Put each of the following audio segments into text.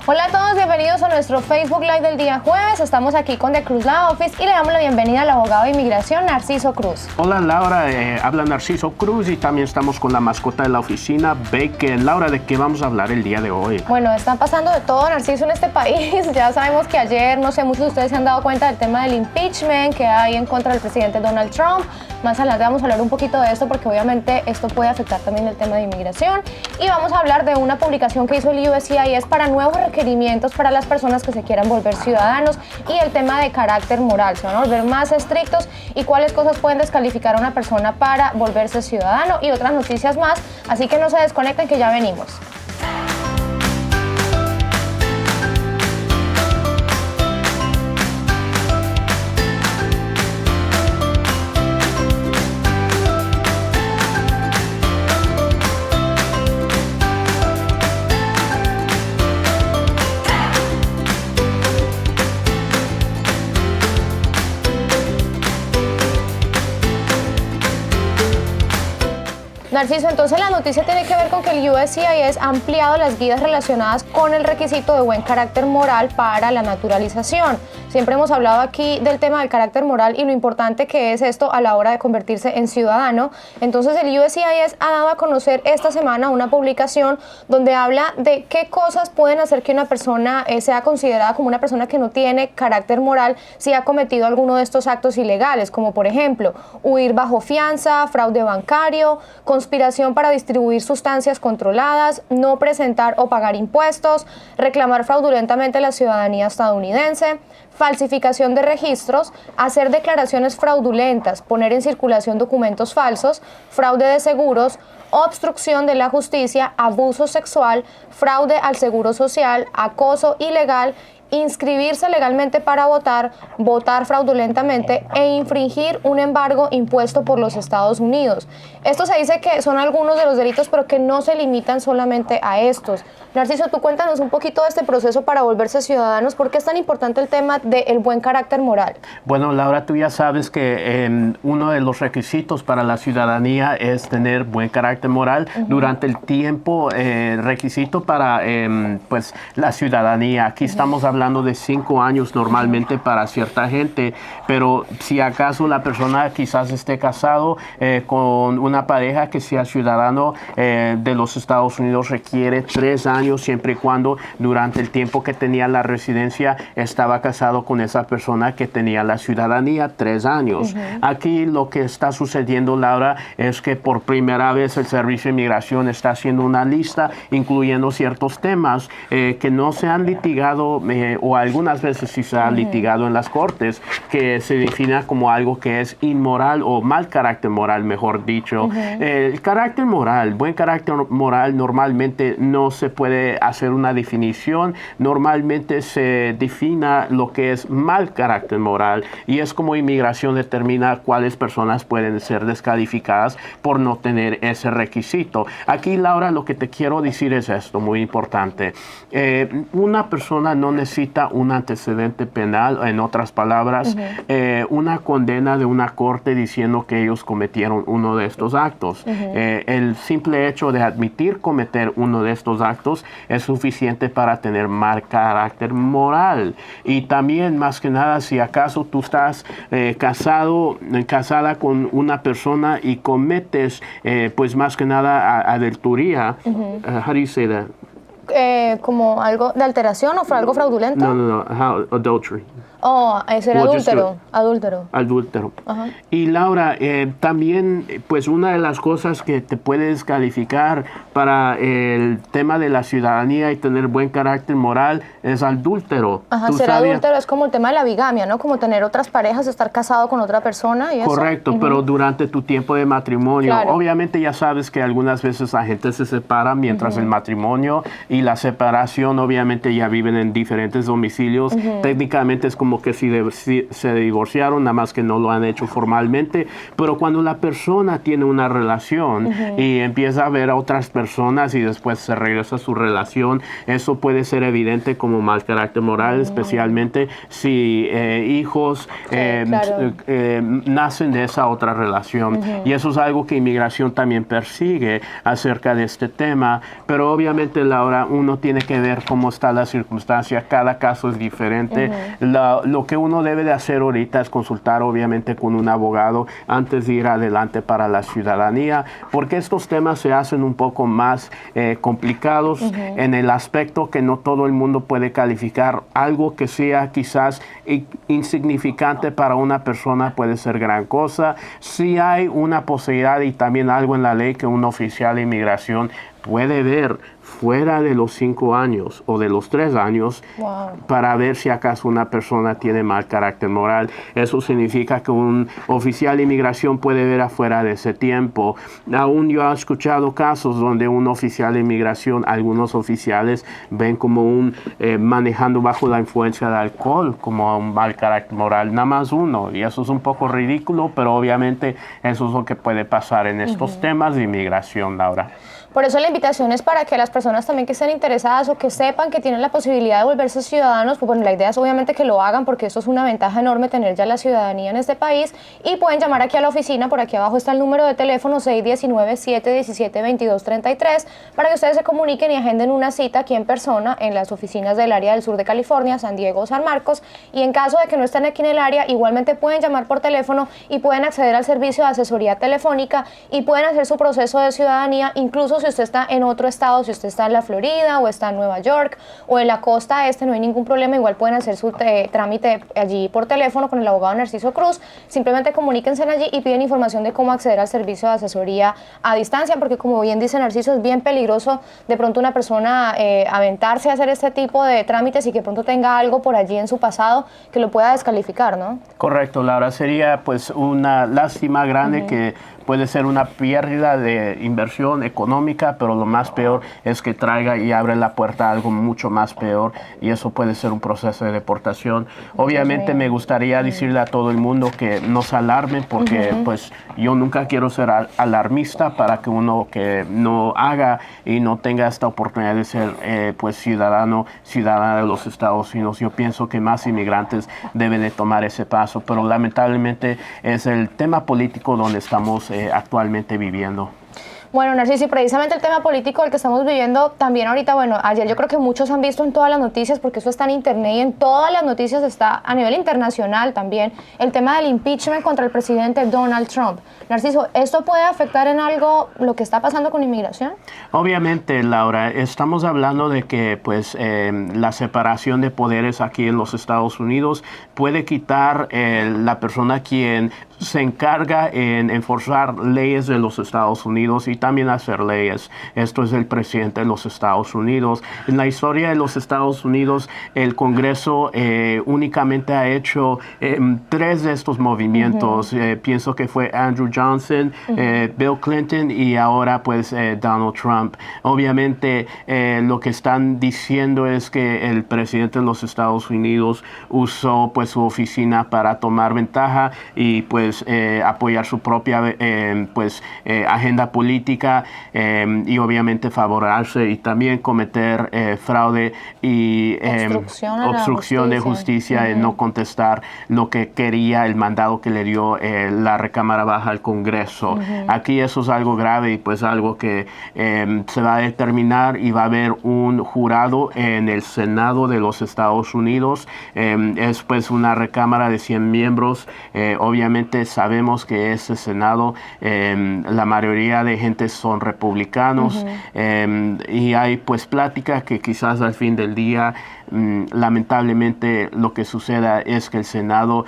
Hola a todos, bienvenidos a nuestro Facebook Live del día jueves. Estamos aquí con The Cruz Law Office y le damos la bienvenida al abogado de inmigración, Narciso Cruz. Hola Laura, habla Narciso Cruz y también estamos con la mascota de la oficina, Bacon. Laura, ¿de qué vamos a hablar el día de hoy? Bueno, están pasando de todo, Narciso, en este país. Ya sabemos que ayer, no sé, muchos de ustedes se han dado cuenta del tema del impeachment que hay en contra del presidente Donald Trump. Más adelante vamos a hablar un poquito de esto porque obviamente esto puede afectar también el tema de inmigración. Y vamos a hablar de una publicación que hizo el USCIS para nuevos requerimientos para las personas que se quieran volver ciudadanos y el tema de carácter moral. Se van a volver más estrictos y cuáles cosas pueden descalificar a una persona para volverse ciudadano y otras noticias más. Así que no se desconecten que ya venimos. Narciso, entonces la noticia tiene que ver con que el USCIS ha ampliado las guías relacionadas con el requisito de buen carácter moral para la naturalización. Siempre hemos hablado aquí del tema del carácter moral y lo importante que es esto a la hora de convertirse en ciudadano. Entonces el USCIS ha dado a conocer esta semana una publicación donde habla de qué cosas pueden hacer que una persona sea considerada como una persona que no tiene carácter moral si ha cometido alguno de estos actos ilegales, como por ejemplo huir bajo fianza, fraude bancario, conspiración para distribuir sustancias controladas, no presentar o pagar impuestos, reclamar fraudulentamente la ciudadanía estadounidense, falsificación de registros, hacer declaraciones fraudulentas, poner en circulación documentos falsos, fraude de seguros, obstrucción de la justicia, abuso sexual, fraude al seguro social, acoso ilegal, inscribirse legalmente para votar, votar fraudulentamente e infringir un embargo impuesto por los Estados Unidos. Esto se dice que son algunos de los delitos, pero que no se limitan solamente a estos. Narciso, tú cuéntanos un poquito de este proceso para volverse ciudadanos. ¿Por qué es tan importante el tema del buen carácter moral? Bueno, Laura, tú ya sabes que uno de los requisitos para la ciudadanía es tener buen carácter moral. Durante el tiempo, requisito para pues, la ciudadanía. Aquí estamos hablando de 5 años normalmente para cierta gente, pero si acaso la persona quizás esté casado con una pareja que sea ciudadano de los Estados Unidos, requiere 3 años siempre y cuando durante el tiempo que tenía la residencia estaba casado con esa persona que tenía la ciudadanía, 3 años. Aquí lo que está sucediendo, Laura, es que por primera vez el Servicio de Inmigración está haciendo una lista incluyendo ciertos temas que no se han litigado o algunas veces sí se ha litigado en las cortes, que se defina como algo que es inmoral o mal carácter moral, mejor dicho. El carácter moral, buen carácter moral, normalmente no se puede hacer una definición. Normalmente se defina lo que es mal carácter moral y es como inmigración determina cuáles personas pueden ser descalificadas por no tener ese requisito. Aquí, Laura, lo que te quiero decir es esto, muy importante. Una persona no necesita un antecedente penal, en otras palabras, una condena de una corte diciendo que ellos cometieron uno de estos actos. El simple hecho de admitir cometer uno de estos actos es suficiente para tener mal carácter moral. Y también, más que nada, si acaso tú estás casada con una persona y cometes, pues más que nada, adultería, how do you say that? Como algo de alteración o algo fraudulento. No, adultery. Oh, ese era adúltero. Ajá. Y Laura, también, pues una de las cosas que te puede descalificar para el tema de la ciudadanía y tener buen carácter moral es adúltero. Ajá, ser adúltero es como el tema de la bigamia, ¿no? Como tener otras parejas, estar casado con otra persona y eso. Correcto, pero durante tu tiempo de matrimonio. Claro. Obviamente ya sabes que algunas veces la gente se separa mientras el matrimonio y la separación, obviamente ya viven en diferentes domicilios. Técnicamente es como como que si se divorciaron, nada más que no lo han hecho formalmente, pero cuando la persona tiene una relación y empieza a ver a otras personas y después se regresa a su relación, eso puede ser evidente como mal carácter moral, especialmente si hijos nacen de esa otra relación. Y eso es algo que inmigración también persigue acerca de este tema, pero obviamente, Laura, uno tiene que ver cómo está la circunstancia, cada caso es diferente. Lo que uno debe de hacer ahorita es consultar obviamente con un abogado antes de ir adelante para la ciudadanía, porque estos temas se hacen un poco más complicados en el aspecto que no todo el mundo puede calificar. Algo que sea quizás insignificante para una persona puede ser gran cosa. Si hay una posibilidad y también algo en la ley que un oficial de inmigración puede ver fuera de los 5 años o de los 3 años para ver si acaso una persona tiene mal carácter moral. Eso significa que un oficial de inmigración puede ver afuera de ese tiempo. Aún yo he escuchado casos donde un oficial de inmigración, algunos oficiales ven como manejando bajo la influencia de alcohol como un mal carácter moral, nada más uno, y eso es un poco ridículo, pero obviamente eso es lo que puede pasar en estos temas de inmigración, Laura. Por eso la invitación es para que las personas también que estén interesadas o que sepan que tienen la posibilidad de volverse ciudadanos, pues bueno, la idea es obviamente que lo hagan porque esto es una ventaja enorme tener ya la ciudadanía en este país, y pueden llamar aquí a la oficina, por aquí abajo está el número de teléfono 619-717-2233 para que ustedes se comuniquen y agenden una cita aquí en persona en las oficinas del área del sur de California, San Diego, San Marcos, y en caso de que no estén aquí en el área, igualmente pueden llamar por teléfono y pueden acceder al servicio de asesoría telefónica y pueden hacer su proceso de ciudadanía, incluso si usted está en otro estado, si usted está en la Florida o está en Nueva York o en la costa este, no hay ningún problema, igual pueden hacer su trámite allí por teléfono con el abogado Narciso Cruz. Simplemente comuníquense allí y piden información de cómo acceder al servicio de asesoría a distancia, porque como bien dice Narciso, es bien peligroso de pronto una persona aventarse a hacer este tipo de trámites y que pronto tenga algo por allí en su pasado que lo pueda descalificar, ¿no? Correcto, Laura. Sería pues una lástima grande que puede ser una pérdida de inversión económica, pero lo más peor es que traiga y abre la puerta a algo mucho más peor, y eso puede ser un proceso de deportación. Obviamente me gustaría decirle a todo el mundo que no se alarmen, porque pues yo nunca quiero ser alarmista para que uno que no haga y no tenga esta oportunidad de ser pues ciudadana de los Estados Unidos. Yo pienso que más inmigrantes deben de tomar ese paso, pero lamentablemente es el tema político donde estamos actualmente viviendo. Bueno, Narciso, y precisamente el tema político del que estamos viviendo también ahorita, bueno, ayer yo creo que muchos han visto en todas las noticias, porque eso está en internet y en todas las noticias está a nivel internacional también, el tema del impeachment contra el presidente Donald Trump. Narciso, ¿esto puede afectar en algo lo que está pasando con inmigración? Obviamente, Laura, estamos hablando de que pues la separación de poderes aquí en los Estados Unidos puede quitar la persona quien se encarga en enforzar leyes de los Estados Unidos y también hacer leyes. Esto es el presidente de los Estados Unidos. En la historia de los Estados Unidos, el Congreso únicamente ha hecho 3 de estos movimientos. Pienso que fue Andrew Johnson, Bill Clinton y ahora pues Donald Trump. Obviamente lo que están diciendo es que el presidente de los Estados Unidos usó pues su oficina para tomar ventaja y pues apoyar su propia agenda política y obviamente favorarse y también cometer fraude y obstrucción de justicia en no contestar lo que quería el mandado que le dio la Recámara Baja al Congreso. Aquí eso es algo grave y pues algo que se va a determinar, y va a haber un jurado en el Senado de los Estados Unidos. Es pues una recámara de 100 miembros. Obviamente sabemos que ese Senado, la mayoría de gente son republicanos, y hay pues plática que quizás al fin del día lamentablemente lo que suceda es que el Senado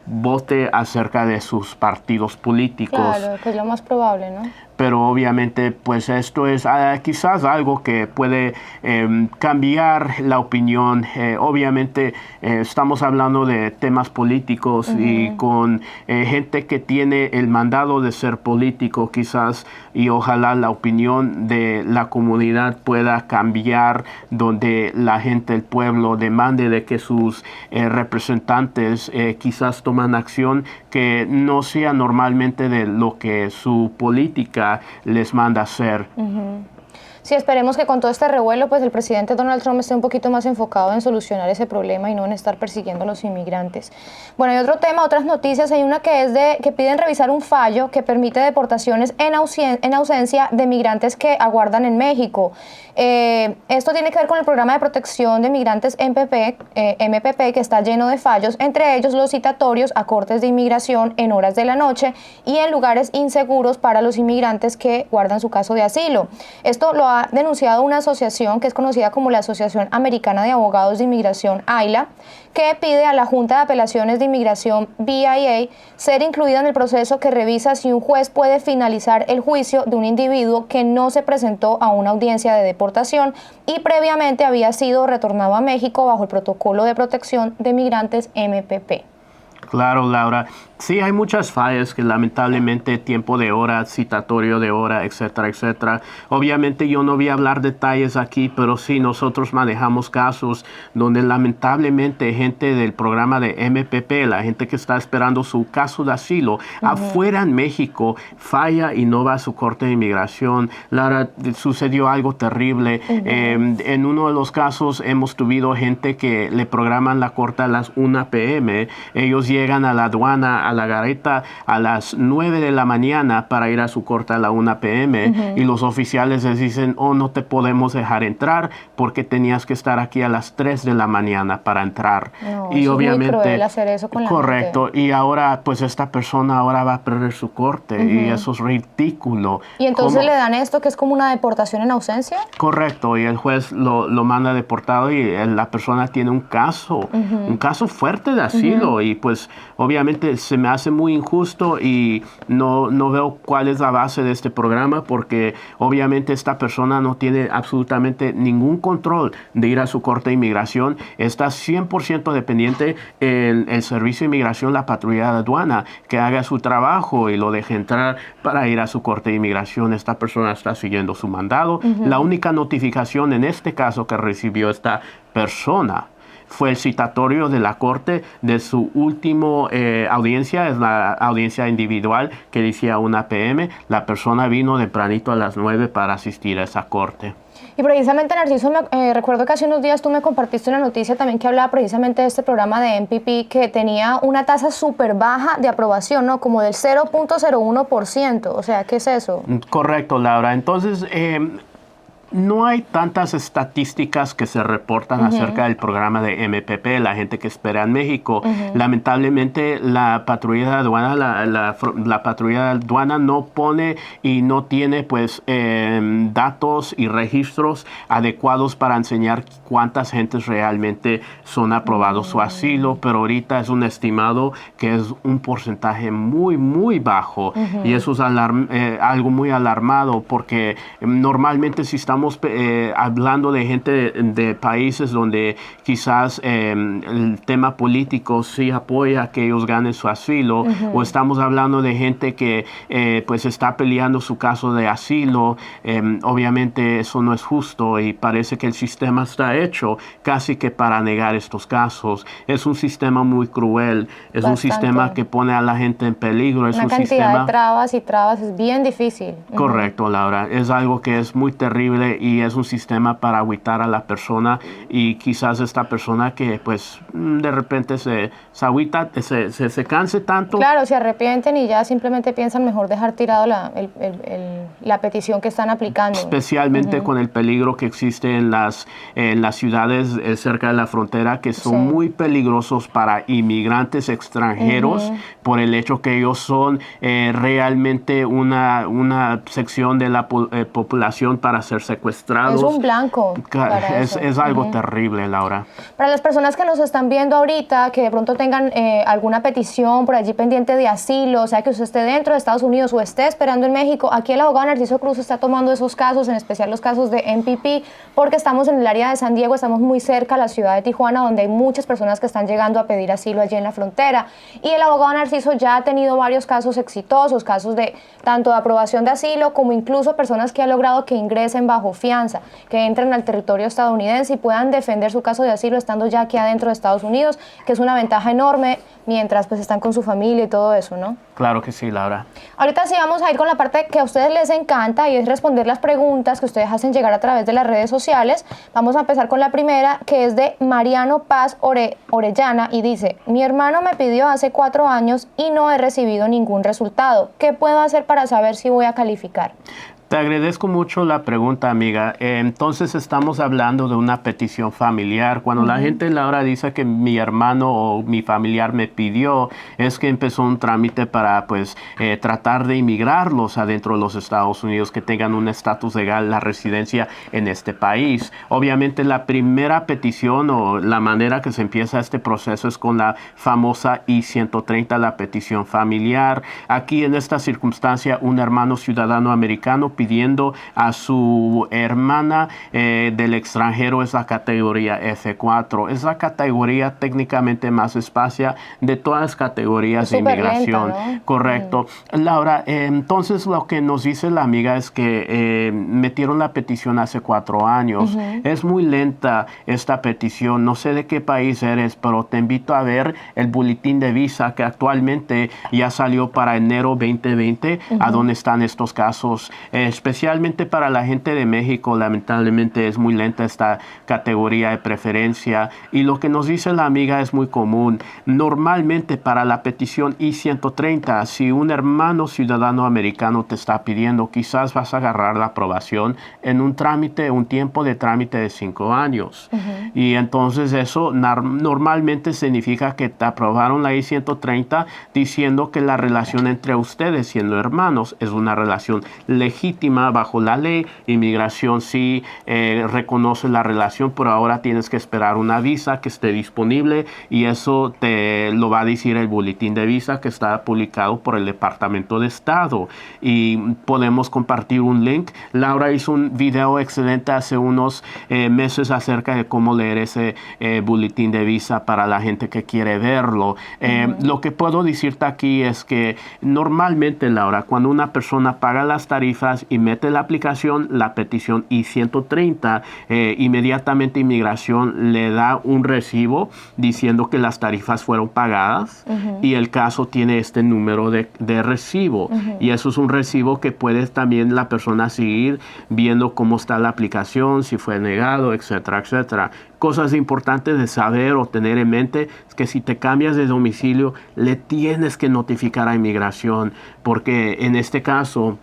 vote acerca de sus partidos políticos. Claro, que es lo más probable, ¿no? pero obviamente pues esto es quizás algo que puede cambiar la opinión. Obviamente estamos hablando de temas políticos y con gente que tiene el mandado de ser político quizás, y ojalá la opinión de la comunidad pueda cambiar, donde la gente, el pueblo demande de que sus representantes quizás toman acción que no sea normalmente de lo que su política les manda hacer. Sí, esperemos que con todo este revuelo, pues el presidente Donald Trump esté un poquito más enfocado en solucionar ese problema y no en estar persiguiendo a los inmigrantes. Bueno, hay otro tema, otras noticias. Hay una que es que piden revisar un fallo que permite deportaciones en ausencia de migrantes que aguardan en México. Esto tiene que ver con el programa de protección de migrantes MPP, que está lleno de fallos, entre ellos los citatorios a cortes de inmigración en horas de la noche y en lugares inseguros para los inmigrantes que guardan su caso de asilo. Esto lo ha denunciado una asociación que es conocida como la Asociación Americana de Abogados de Inmigración, AILA, que pide a la Junta de Apelaciones de Inmigración, BIA, ser incluida en el proceso que revisa si un juez puede finalizar el juicio de un individuo que no se presentó a una audiencia de deportación y previamente había sido retornado a México bajo el protocolo de protección de migrantes MPP. Claro, Laura. Sí, hay muchas fallas que lamentablemente tiempo de hora, citatorio de hora, etcétera, etcétera. Obviamente yo no voy a hablar detalles aquí, pero sí nosotros manejamos casos donde lamentablemente gente del programa de MPP, la gente que está esperando su caso de asilo afuera en México, falla y no va a su corte de inmigración. Laura, sucedió algo terrible. En uno de los casos hemos tenido gente que le programan la corte a las 1 p.m. Ellos llegan a la aduana, a la garita a las 9 de la mañana para ir a su corte a la 1 p.m. Y los oficiales les dicen, oh, no te podemos dejar entrar porque tenías que estar aquí a las 3 de la mañana para entrar. No, y obviamente, es muy cruel hacer eso con la correcto, gente. Y ahora pues esta persona ahora va a perder su corte y eso es ridículo. Y entonces le dan esto que es como una deportación en ausencia. Correcto, y el juez lo manda deportado y la persona tiene un caso fuerte de asilo y pues obviamente se me hace muy injusto y no veo cuál es la base de este programa porque obviamente esta persona no tiene absolutamente ningún control de ir a su corte de inmigración. Está 100% dependiente en el servicio de inmigración, la patrulla de aduana, que haga su trabajo y lo deje entrar para ir a su corte de inmigración. Esta persona está siguiendo su mandado. La única notificación en este caso que recibió esta persona fue el citatorio de la corte de su último audiencia, es la audiencia individual que decía 1 p.m. La persona vino tempranito a las 9 para asistir a esa corte. Y precisamente, Narciso, recuerdo que hace unos días tú me compartiste una noticia también que hablaba precisamente de este programa de MPP que tenía una tasa súper baja de aprobación, ¿no? Como del 0.01%. O sea, ¿qué es eso? Correcto, Laura. Entonces, no hay tantas estadísticas que se reportan acerca del programa de MPP, la gente que espera en México. Lamentablemente, la patrulla de aduana, la patrulla de aduana no pone y no tiene pues datos y registros adecuados para enseñar cuántas gentes realmente son aprobados su asilo, pero ahorita es un estimado que es un porcentaje muy, muy bajo y eso es algo muy alarmado porque normalmente si estamos hablando de gente de países donde quizás el tema político sí apoya a que ellos ganen su asilo, o estamos hablando de gente que pues está peleando su caso de asilo, obviamente eso no es justo y parece que el sistema está hecho casi que para negar estos casos. Es un sistema muy cruel, es un sistema que pone a la gente en peligro. Es una cantidad de trabas y trabas, es bien difícil. Correcto, Laura, es algo que es muy terrible y es un sistema para agüitar a la persona y quizás esta persona que pues de repente se agüita, se canse tanto. Claro, se arrepienten y ya simplemente piensan mejor dejar tirado la petición que están aplicando. Especialmente con el peligro que existe en las ciudades cerca de la frontera que son muy peligrosos para inmigrantes extranjeros por el hecho que ellos son realmente una sección de la población para ser secuestrados. secuestrados. Es un blanco. Es algo terrible, Laura. Para las personas que nos están viendo ahorita, que de pronto tengan alguna petición por allí pendiente de asilo, o sea, que usted esté dentro de Estados Unidos o esté esperando en México, aquí el abogado Narciso Cruz está tomando esos casos, en especial los casos de MPP, porque estamos en el área de San Diego, estamos muy cerca a la ciudad de Tijuana, donde hay muchas personas que están llegando a pedir asilo allí en la frontera. Y el abogado Narciso ya ha tenido varios casos exitosos, casos de tanto de aprobación de asilo como incluso personas que han logrado que ingresen bajo fianza, que entren al territorio estadounidense y puedan defender su caso de asilo estando ya aquí adentro de Estados Unidos, que es una ventaja enorme mientras pues están con su familia y todo eso, ¿no? Claro que sí, Laura. Ahorita sí vamos a ir con la parte que a ustedes les encanta y es responder las preguntas que ustedes hacen llegar a través de las redes sociales. Vamos a empezar con la primera, que es de Mariano Paz Orellana y dice: mi hermano me pidió hace 4 años y no he recibido ningún resultado. ¿Qué puedo hacer para saber si voy a calificar? Te agradezco mucho la pregunta, amiga. Entonces estamos hablando de una petición familiar. Cuando la gente, Laura, dice que mi hermano o mi familiar me pidió, es que empezó un trámite para pues tratar de inmigrarlos adentro de los Estados Unidos, que tengan un estatus legal, la residencia en este país. Obviamente la primera petición o la manera que se empieza este proceso es con la famosa I-130, la petición familiar. Aquí en esta circunstancia, un hermano ciudadano americano pidiendo a su hermana del extranjero es la categoría F4. Es la categoría técnicamente más espacia de todas las categorías de inmigración. Lenta, ¿no? Correcto. Laura, entonces lo que nos dice la amiga es que metieron la petición hace 4 años. Es muy lenta esta petición. No sé de qué país eres, pero te invito a ver el boletín de visa que actualmente ya salió para enero 2020, a donde están estos casos. Especialmente para la gente de México, lamentablemente es muy lenta esta categoría de preferencia. Y lo que nos dice la amiga es muy común. Normalmente para la petición I-130, si un hermano ciudadano americano te está pidiendo, quizás vas a agarrar la aprobación en un trámite, un tiempo de trámite de 5 años. Y entonces eso normalmente significa que te aprobaron la I-130 diciendo que la relación entre ustedes siendo hermanos es una relación legítima bajo la ley. Inmigración sí reconoce la relación, pero ahora tienes que esperar una visa que esté disponible y eso te lo va a decir el boletín de visa que está publicado por el Departamento de Estado y podemos compartir un link. Laura hizo un video excelente hace unos meses acerca de cómo leer ese boletín de visa para la gente que quiere verlo. Lo que puedo decirte aquí es que normalmente, Laura, cuando una persona paga las tarifas y mete la aplicación, la petición I-130, inmediatamente Inmigración le da un recibo diciendo que las tarifas fueron pagadas y el caso tiene este número de recibo. Y eso es un recibo que puede también la persona seguir viendo cómo está la aplicación, si fue negado, etcétera, etcétera. Cosas importantes de saber o tener en mente es que si te cambias de domicilio, le tienes que notificar a Inmigración, porque en este caso,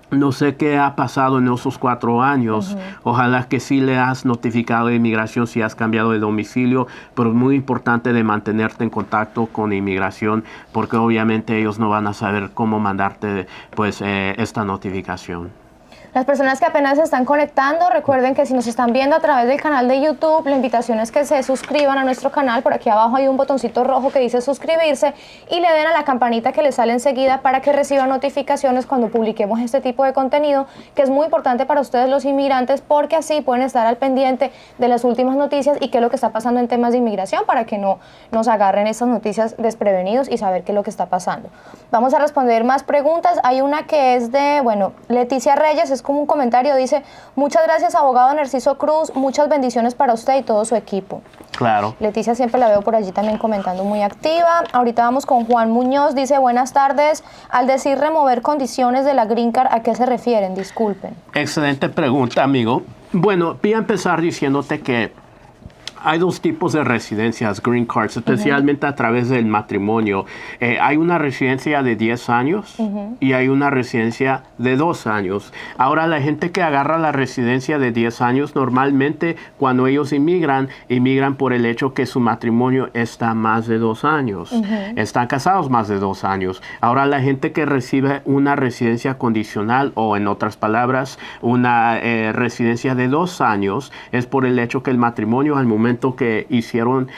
no sé qué ha pasado en esos 4 años. Ojalá que sí le has notificado a Inmigración si has cambiado de domicilio, pero es muy importante de mantenerte en contacto con Inmigración porque obviamente ellos no van a saber cómo mandarte pues esta notificación. Las personas que apenas se están conectando, recuerden que si nos están viendo a través del canal de YouTube, la invitación es que se suscriban a nuestro canal. Por aquí abajo hay un botoncito rojo que dice suscribirse y le den a la campanita que les sale enseguida para que reciban notificaciones cuando publiquemos este tipo de contenido, que es muy importante para ustedes los inmigrantes porque así pueden estar al pendiente de las últimas noticias y qué es lo que está pasando en temas de inmigración para que no nos agarren estas noticias desprevenidos y saber qué es lo que está pasando. Vamos a responder más preguntas. Hay una que es de, Leticia Reyes, es como un comentario, dice: muchas gracias, abogado Narciso Cruz, muchas bendiciones para usted y todo su equipo. Claro. Leticia siempre la veo por allí también comentando, muy activa. Ahorita vamos con Juan Muñoz, dice: buenas tardes, al decir remover condiciones de la Green Card, ¿a qué se refieren? Disculpen. Excelente pregunta, amigo. Bueno, voy a empezar diciéndote que Hay dos tipos de residencias, green cards, especialmente a través del matrimonio. Hay una residencia de 10 años y hay una residencia de 2 años. Ahora, la gente que agarra la residencia de 10 años, normalmente cuando ellos inmigran por el hecho que su matrimonio está más de 2 años. Están casados más de 2 años. Ahora, la gente que recibe una residencia condicional, o en otras palabras, una residencia de 2 años, es por el hecho que el matrimonio, al momento que hicieron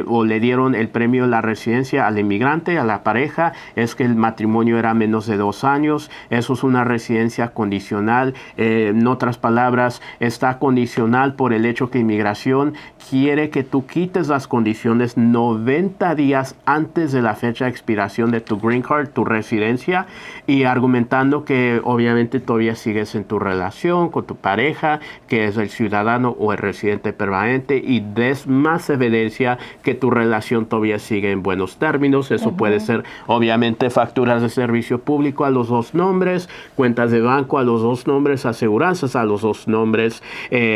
o le dieron el premio de la residencia al inmigrante, a la pareja, es que el matrimonio era menos de 2 años. Eso es una residencia condicional. En otras palabras, está condicional por el hecho que inmigración quiere que tú quites las condiciones 90 días antes de la fecha de expiración de tu green card, tu residencia, y argumentando que obviamente todavía sigues en tu relación con tu pareja, que es el ciudadano o el residente permanente, y des más evidencia que tu relación todavía sigue en buenos términos. Eso puede ser obviamente facturas de servicio público a los 2 nombres, cuentas de banco a los 2 nombres, aseguranzas a los 2 nombres,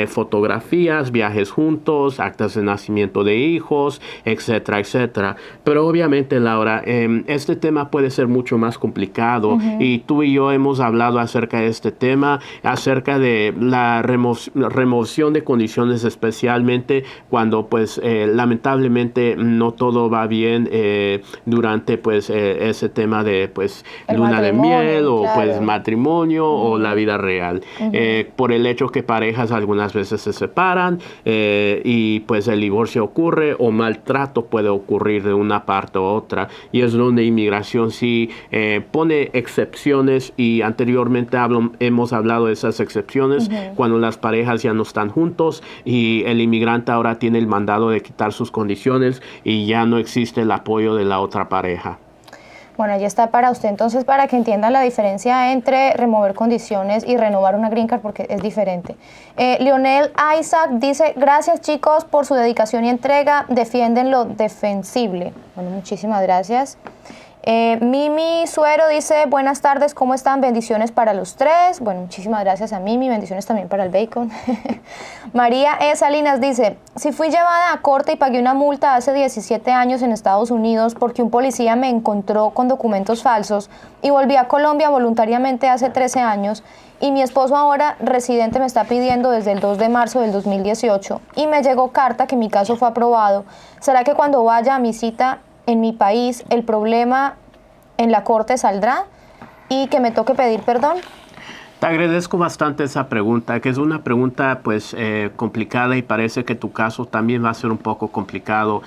fotografías, viajes juntos, actas de nacimiento de hijos, etcétera, etcétera. Pero obviamente, Laura, este tema puede ser mucho más complicado y tú y yo hemos hablado acerca de este tema, acerca de la remoción de condiciones, especialmente cuando pues lamentablemente no todo va bien durante pues ese tema de pues luna de miel o pues matrimonio o la vida real, por el hecho que parejas algunas veces se separan y pues el divorcio ocurre o maltrato puede ocurrir de una parte u otra, y es donde inmigración sí pone excepciones, y anteriormente hemos hablado de esas excepciones cuando las parejas ya no están juntos y el inmigrante ahora tiene el mandado de quitar sus condiciones y ya no existe el apoyo de la otra pareja. Bueno, ahí está para usted entonces, para que entiendan la diferencia entre remover condiciones y renovar una green card, porque es diferente. Lionel Isaac dice: gracias chicos por su dedicación y entrega, defienden lo defensible. Bueno, muchísimas gracias. Mimi Suero dice: buenas tardes, ¿cómo están? Bendiciones para los 3. Bueno, muchísimas gracias a Mimi, bendiciones también para el bacon. María E. Salinas dice: si fui llevada a corte y pagué una multa hace 17 años en Estados Unidos porque un policía me encontró con documentos falsos, y volví a Colombia voluntariamente hace 13 años, y mi esposo ahora residente me está pidiendo desde el 2 de marzo del 2018 y me llegó carta que mi caso fue aprobado, ¿será que cuando vaya a mi cita en mi país el problema en la corte saldrá y que me toque pedir perdón? Te agradezco bastante esa pregunta, que es una pregunta pues complicada, y parece que tu caso también va a ser un poco complicado.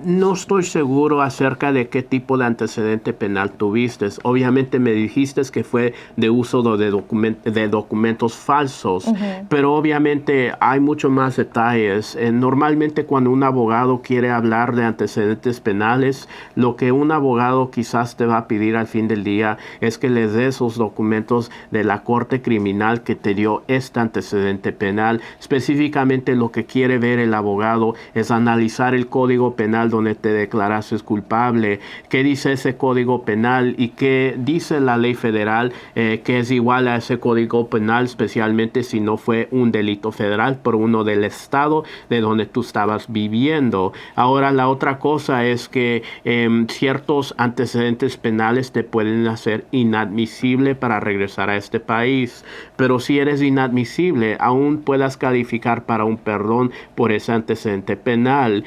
No estoy seguro acerca de qué tipo de antecedente penal tuviste. Obviamente me dijiste que fue de uso de documentos falsos, pero obviamente hay mucho más detalles. Normalmente cuando un abogado quiere hablar de antecedentes penales, lo que un abogado quizás te va a pedir al fin del día es que le des esos documentos de la corte criminal que te dio este antecedente penal. Específicamente lo que quiere ver el abogado es analizar el código penal donde te declaraste culpable, qué dice ese código penal y qué dice la ley federal que es igual a ese código penal, especialmente si no fue un delito federal, por uno del estado de donde tú estabas viviendo. Ahora, la otra cosa es que ciertos antecedentes penales te pueden hacer inadmisible para regresar a este país, pero si eres inadmisible, aún puedas calificar para un perdón por ese antecedente penal.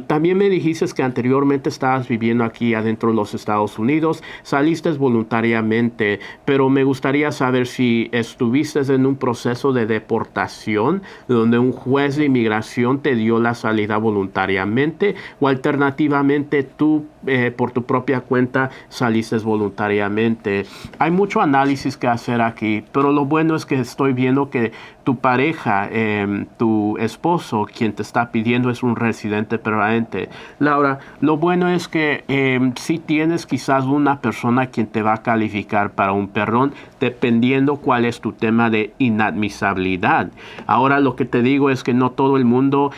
También me dijiste que anteriormente estabas viviendo aquí adentro de los Estados Unidos, saliste voluntariamente, pero me gustaría saber si estuviste en un proceso de deportación donde un juez de inmigración te dio la salida voluntariamente, o alternativamente tú por tu propia cuenta saliste voluntariamente. Hay mucho análisis que hacer aquí, pero lo bueno es que estoy viendo que tu pareja, tu esposo, quien te está pidiendo, es un residente permanente. Laura, lo bueno es que si tienes quizás una persona quien te va a calificar para un perdón, dependiendo cuál es tu tema de inadmisibilidad. Ahora, lo que te digo es que no todo el mundo,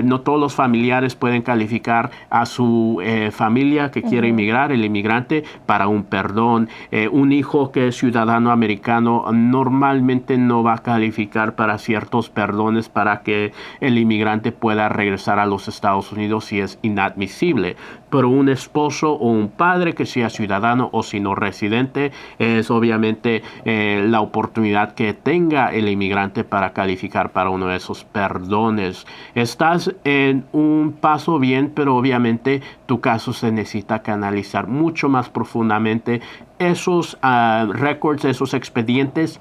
no todos los familiares pueden calificar a su familia que quiere inmigrar, el inmigrante, para un perdón. Un hijo que es ciudadano americano normalmente no va a calificar aplicar para ciertos perdones para que el inmigrante pueda regresar a los Estados Unidos si es inadmisible. Pero un esposo o un padre que sea ciudadano o si no residente es obviamente la oportunidad que tenga el inmigrante para calificar para uno de esos perdones. Estás en un paso bien, pero obviamente tu caso se necesita canalizar mucho más profundamente. Esos records, esos expedientes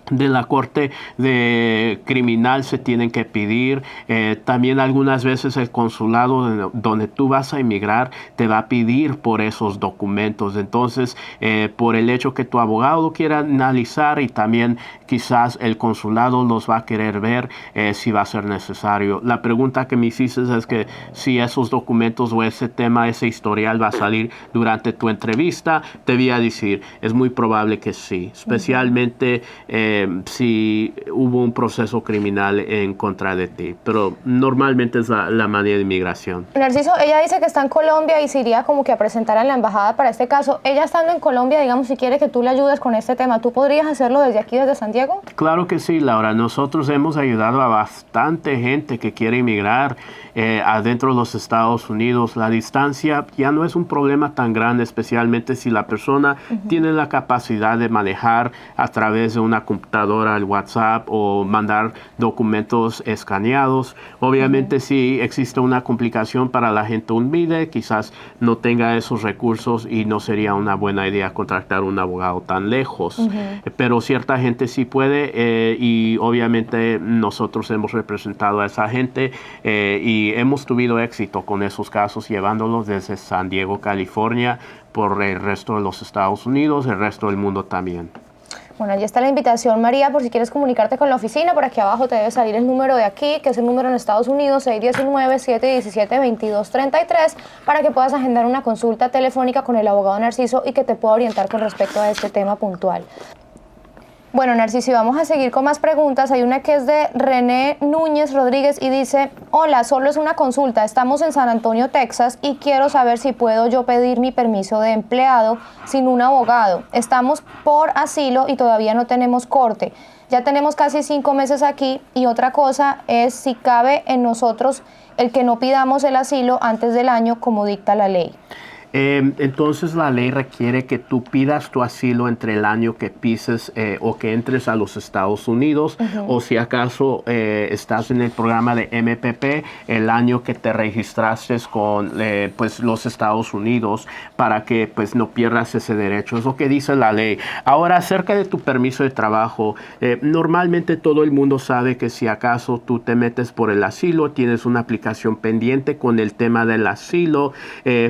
de la corte de criminal se tienen que pedir. También algunas veces el consulado donde tú vas a emigrar te va a pedir por esos documentos. Entonces, por el hecho que tu abogado lo quiera analizar y también quizás el consulado los va a querer ver si va a ser necesario. La pregunta que me hiciste es que si esos documentos o ese tema, ese historial va a salir durante tu entrevista. Te voy a decir, es muy probable que sí, especialmente si hubo un proceso criminal en contra de ti, pero normalmente es la manera de inmigración. Narciso, ella dice que está en Colombia y se iría como que a presentar en la embajada para este caso. Ella estando en Colombia, digamos, si quiere que tú le ayudes con este tema, ¿tú podrías hacerlo desde aquí, desde San Diego? Claro que sí, Laura. Nosotros hemos ayudado a bastante gente que quiere emigrar adentro de los Estados Unidos. La distancia ya no es un problema tan grande, especialmente si la persona tiene la capacidad de manejar a través de una computadora, el WhatsApp o mandar documentos escaneados. Obviamente si existe una complicación para la gente humilde, quizás no tenga esos recursos y no sería una buena idea contratar un abogado tan lejos. Pero cierta gente sí puede y obviamente nosotros hemos representado a esa gente y hemos tenido éxito con esos casos llevándolos desde San Diego, California, por el resto de los Estados Unidos, el resto del mundo también. Bueno, allí está la invitación, María, por si quieres comunicarte con la oficina. Por aquí abajo te debe salir el número de aquí, que es el número en Estados Unidos, 619-717-2233, para que puedas agendar una consulta telefónica con el abogado Narciso y que te pueda orientar con respecto a este tema puntual. Bueno, Narciso, vamos a seguir con más preguntas. Hay una que es de René Núñez Rodríguez y dice: hola, solo es una consulta. Estamos en San Antonio, Texas, y quiero saber si puedo yo pedir mi permiso de empleado sin un abogado. Estamos por asilo y todavía no tenemos corte. Ya tenemos casi 5 meses aquí y otra cosa es si cabe en nosotros el que no pidamos el asilo antes del año como dicta la ley. Entonces la ley requiere que tú pidas tu asilo entre el año que pises o que entres a los Estados Unidos o si acaso estás en el programa de MPP el año que te registraste con pues los Estados Unidos para que pues no pierdas ese derecho. Es lo que dice la ley. Ahora, acerca de tu permiso de trabajo, normalmente todo el mundo sabe que si acaso tú te metes por el asilo, tienes una aplicación pendiente con el tema del asilo,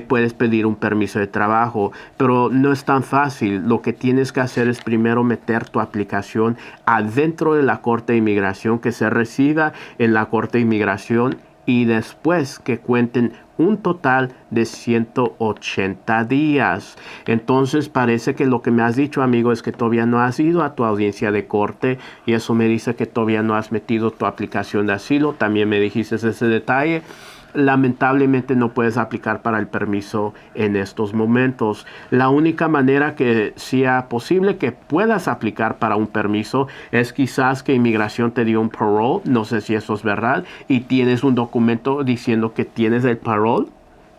puedes pedir un permiso de trabajo, pero no es tan fácil. Lo que tienes que hacer es primero meter tu aplicación adentro de la Corte de Inmigración, que se reciba en la Corte de Inmigración y después que cuenten un total de 180 días. Entonces parece que lo que me has dicho, amigo, es que todavía no has ido a tu audiencia de corte y eso me dice que todavía no has metido tu aplicación de asilo. También me dijiste ese detalle. Lamentablemente no puedes aplicar para el permiso en estos momentos. La única manera que sea posible que puedas aplicar para un permiso es quizás que inmigración te dio un parole, no sé si eso es verdad, y tienes un documento diciendo que tienes el parole.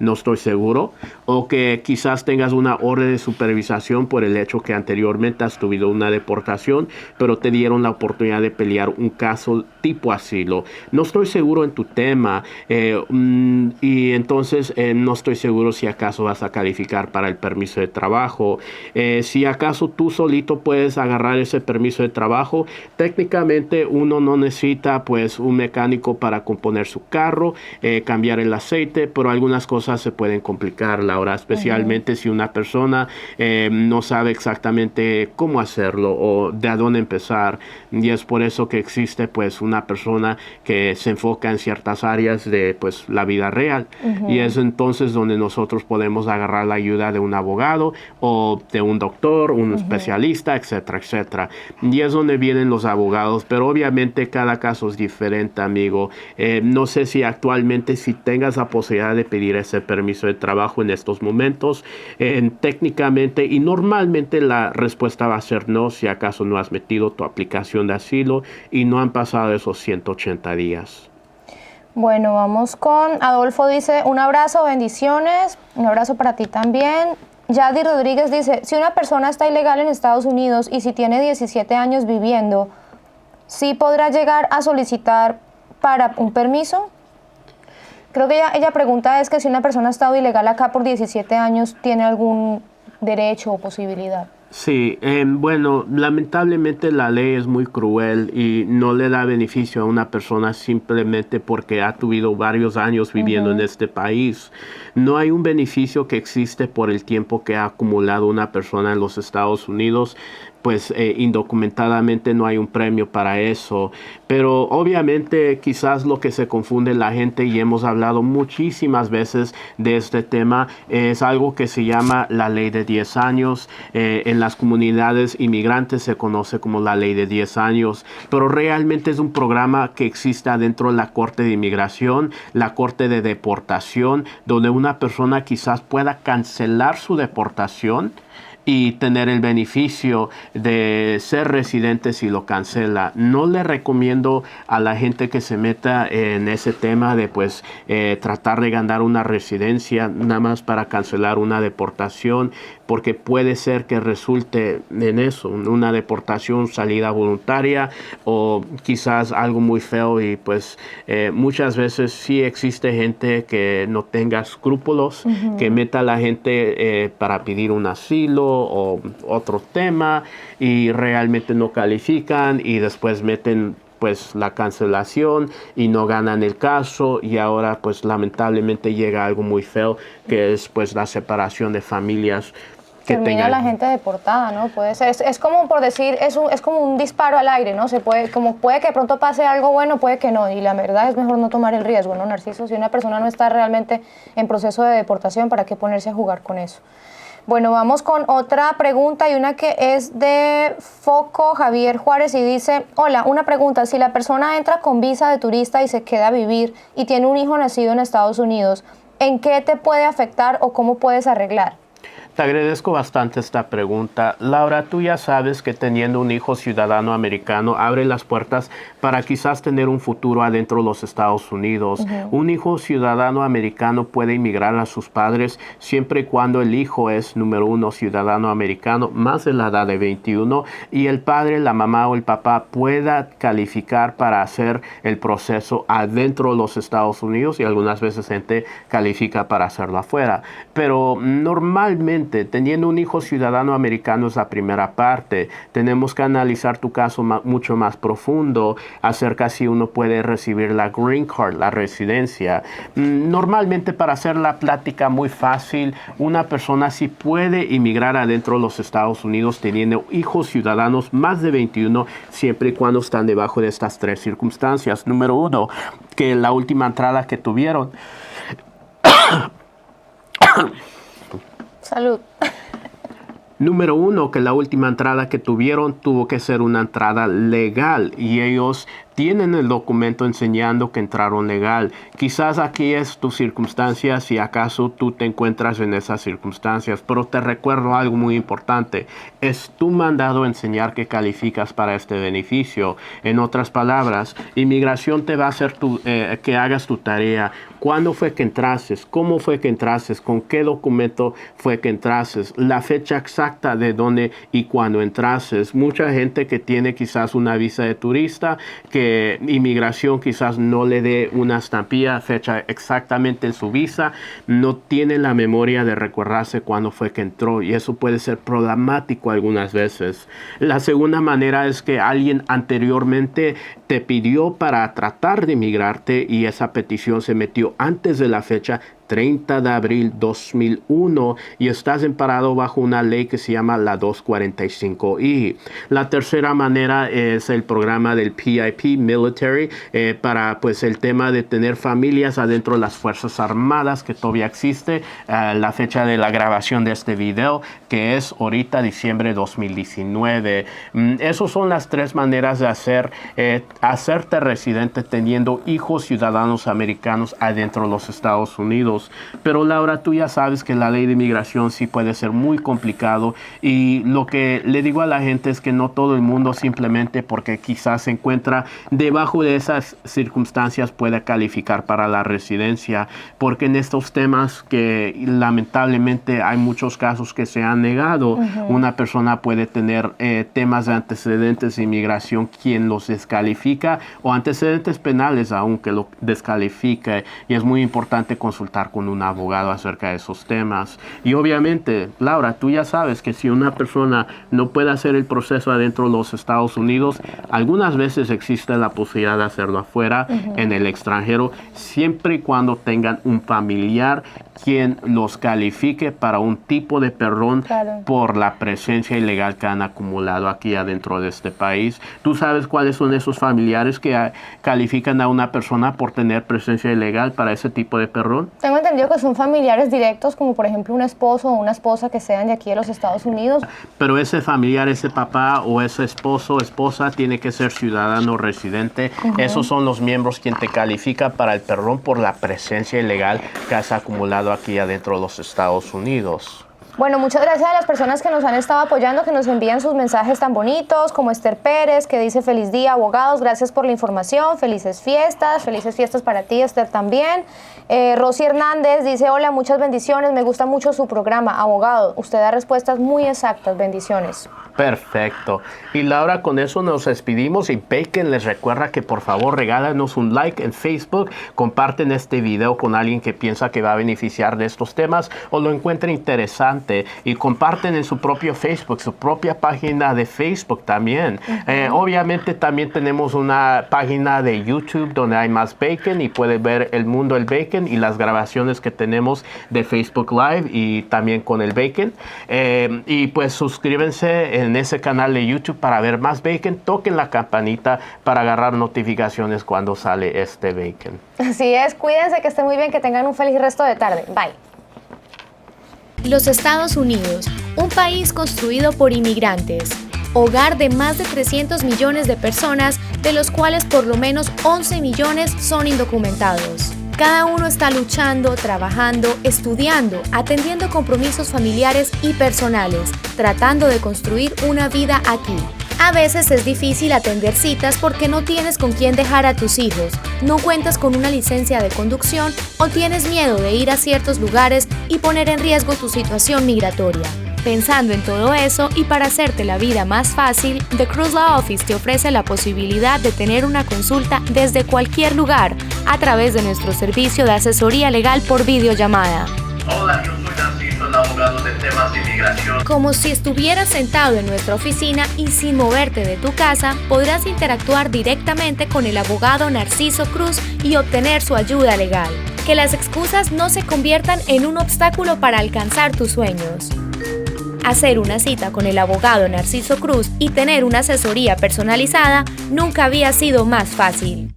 No estoy seguro, o que quizás tengas una orden de supervisación por el hecho que anteriormente has tenido una deportación, pero te dieron la oportunidad de pelear un caso tipo asilo. No estoy seguro en tu tema y entonces no estoy seguro si acaso vas a calificar para el permiso de trabajo. Si acaso tú solito puedes agarrar ese permiso de trabajo, técnicamente uno no necesita pues un mecánico para componer su carro, cambiar el aceite, pero algunas cosas se pueden complicar, Laura, especialmente si una persona no sabe exactamente cómo hacerlo o de a dónde empezar, y es por eso que existe pues una persona que se enfoca en ciertas áreas de pues la vida real y es entonces donde nosotros podemos agarrar la ayuda de un abogado o de un doctor, un especialista, etcétera, etcétera, y es donde vienen los abogados, pero obviamente cada caso es diferente, amigo. No sé si actualmente si tengas la posibilidad de pedir ese ese permiso de trabajo en estos momentos. Técnicamente y normalmente la respuesta va a ser no si acaso no has metido tu aplicación de asilo y no han pasado esos 180 días. Bueno, vamos con Adolfo, dice, un abrazo, bendiciones, un abrazo para ti también. Yadi Rodríguez dice, si una persona está ilegal en Estados Unidos y si tiene 17 años viviendo, ¿sí podrá llegar a solicitar para un permiso? Creo que ella pregunta es que si una persona ha estado ilegal acá por 17 años, ¿tiene algún derecho o posibilidad? Sí, bueno, lamentablemente la ley es muy cruel y no le da beneficio a una persona simplemente porque ha tenido varios años viviendo en este país. No hay un beneficio que existe por el tiempo que ha acumulado una persona en los Estados Unidos. Pues indocumentadamente no hay un premio para eso, pero obviamente quizás lo que se confunde la gente, y hemos hablado muchísimas veces de este tema, es algo que se llama la ley de 10 años. En las comunidades inmigrantes se conoce como la ley de 10 años, pero realmente es un programa que existe adentro de la Corte de Inmigración, la Corte de Deportación, donde una persona quizás pueda cancelar su deportación y tener el beneficio de ser residente si lo cancela. No le recomiendo a la gente que se meta en ese tema de pues tratar de ganar una residencia nada más para cancelar una deportación, porque puede ser que resulte en eso, una deportación, salida voluntaria o quizás algo muy feo, y pues muchas veces sí existe gente que no tenga escrúpulos, que meta a la gente para pedir un asilo o otro tema y realmente no califican y después meten pues la cancelación y no ganan el caso, y ahora pues lamentablemente llega algo muy feo que es pues la separación de familias. Termina la gente deportada, ¿no? Puede ser, es como por decir, es como un disparo al aire, ¿no? Puede que de pronto pase algo bueno, puede que no, y la verdad es mejor no tomar el riesgo, ¿no, Narciso? Si una persona no está realmente en proceso de deportación, ¿para qué ponerse a jugar con eso? Bueno, vamos con otra pregunta, y una que es de Foco Javier Juárez, y dice, hola, una pregunta, si la persona entra con visa de turista y se queda a vivir y tiene un hijo nacido en Estados Unidos, ¿en qué te puede afectar o cómo puedes arreglar? Te agradezco bastante esta pregunta. Laura, tú ya sabes que teniendo un hijo ciudadano americano abre las puertas para quizás tener un futuro adentro de los Estados Unidos. Un hijo ciudadano americano puede inmigrar a sus padres siempre y cuando el hijo es, número 1, ciudadano americano, más de la edad de 21, y el padre, la mamá o el papá pueda calificar para hacer el proceso adentro de los Estados Unidos, y algunas veces gente califica para hacerlo afuera. Pero normalmente, teniendo un hijo ciudadano americano es la primera parte. Tenemos que analizar tu caso mucho más profundo acerca si uno puede recibir la green card, la residencia. Normalmente, para hacer la plática muy fácil, una persona sí puede inmigrar adentro de los Estados Unidos teniendo hijos ciudadanos más de 21, siempre y cuando están debajo de estas 3 circunstancias. Número 1, que la última entrada que tuvieron Salud. Número 1, que la última entrada que tuvieron tuvo que ser una entrada legal, y ellos tienen el documento enseñando que entraron legal. Quizás aquí es tu circunstancia, si acaso tú te encuentras en esas circunstancias, pero te recuerdo algo muy importante. Es tu mandado enseñar que calificas para este beneficio. En otras palabras, inmigración te va a hacer que hagas tu tarea. ¿Cuándo fue que entrases? ¿Cómo fue que entrases? ¿Con qué documento fue que entrases? La fecha exacta de dónde y cuándo entrases. Mucha gente que tiene quizás una visa de turista, que inmigración quizás no le dé una estampilla, fecha exactamente en su visa, no tiene la memoria de recordarse cuándo fue que entró, y eso puede ser problemático algunas veces. La segunda manera es que alguien anteriormente te pidió para tratar de inmigrarte y esa petición se metió antes de la fecha 30 de abril 2001 y estás amparado bajo una ley que se llama la 245I. La tercera manera es el programa del PIP Military, para pues el tema de tener familias adentro de las Fuerzas Armadas, que todavía existe. La fecha de la grabación de este video, que es ahorita diciembre 2019. Esas son las 3 maneras de hacerte residente teniendo hijos ciudadanos americanos adentro de los Estados Unidos. Unidos. Pero Laura, tú ya sabes que la ley de inmigración sí puede ser muy complicado, y lo que le digo a la gente es que no todo el mundo simplemente porque quizás se encuentra debajo de esas circunstancias puede calificar para la residencia, porque en estos temas que lamentablemente hay muchos casos que se han negado, una persona puede tener temas de antecedentes de inmigración quien los descalifica, o antecedentes penales aunque lo descalifique, y es muy importante consultar con un abogado acerca de esos temas. Y obviamente, Laura, tú ya sabes que si una persona no puede hacer el proceso adentro de los Estados Unidos, algunas veces existe la posibilidad de hacerlo afuera, en el extranjero, siempre y cuando tengan un familiar quien los califique para un tipo de perdón por la presencia ilegal que han acumulado aquí adentro de este país. ¿Tú sabes cuáles son esos familiares que califican a una persona por tener presencia ilegal para ese tipo de perdón? Tengo entendido que son familiares directos, como por ejemplo un esposo o una esposa que sean de aquí de los Estados Unidos. Pero ese familiar, ese papá o ese esposo o esposa tiene que ser ciudadano residente. Esos son los miembros quien te califica para el perdón por la presencia ilegal que has acumulado aquí adentro de los Estados Unidos. Bueno, muchas gracias a las personas que nos han estado apoyando, que nos envían sus mensajes tan bonitos, como Esther Pérez, que dice feliz día, abogados, gracias por la información, felices fiestas para ti, Esther, también. Rosy Hernández dice, hola, muchas bendiciones, me gusta mucho su programa, abogado, usted da respuestas muy exactas, bendiciones. Perfecto. Y Laura, con eso nos despedimos, y Bacon les recuerda que por favor regálanos un like en Facebook, comparten este video con alguien que piensa que va a beneficiar de estos temas o lo encuentra interesante, y comparten en su propio Facebook, su propia página de Facebook también. Obviamente también tenemos una página de YouTube donde hay más Bacon y puede ver el mundo del Bacon y las grabaciones que tenemos de Facebook Live y también con el Bacon. Y pues suscríbanse en ese canal de YouTube para ver más Bacon. Toquen la campanita para agarrar notificaciones cuando sale este Bacon. Así es, cuídense, que estén muy bien, que tengan un feliz resto de tarde. Bye. Los Estados Unidos, un país construido por inmigrantes, hogar de más de 300 millones de personas, de los cuales por lo menos 11 millones son indocumentados. Cada uno está luchando, trabajando, estudiando, atendiendo compromisos familiares y personales, tratando de construir una vida aquí. A veces es difícil atender citas porque no tienes con quién dejar a tus hijos, no cuentas con una licencia de conducción o tienes miedo de ir a ciertos lugares y poner en riesgo tu situación migratoria. Pensando en todo eso y para hacerte la vida más fácil, The Cruz Law Office te ofrece la posibilidad de tener una consulta desde cualquier lugar a través de nuestro servicio de asesoría legal por videollamada. Hola, yo soy Narciso, el abogado de temas de inmigración. Como si estuvieras sentado en nuestra oficina y sin moverte de tu casa, podrás interactuar directamente con el abogado Narciso Cruz y obtener su ayuda legal. Que las excusas no se conviertan en un obstáculo para alcanzar tus sueños. Hacer una cita con el abogado Narciso Cruz y tener una asesoría personalizada nunca había sido más fácil.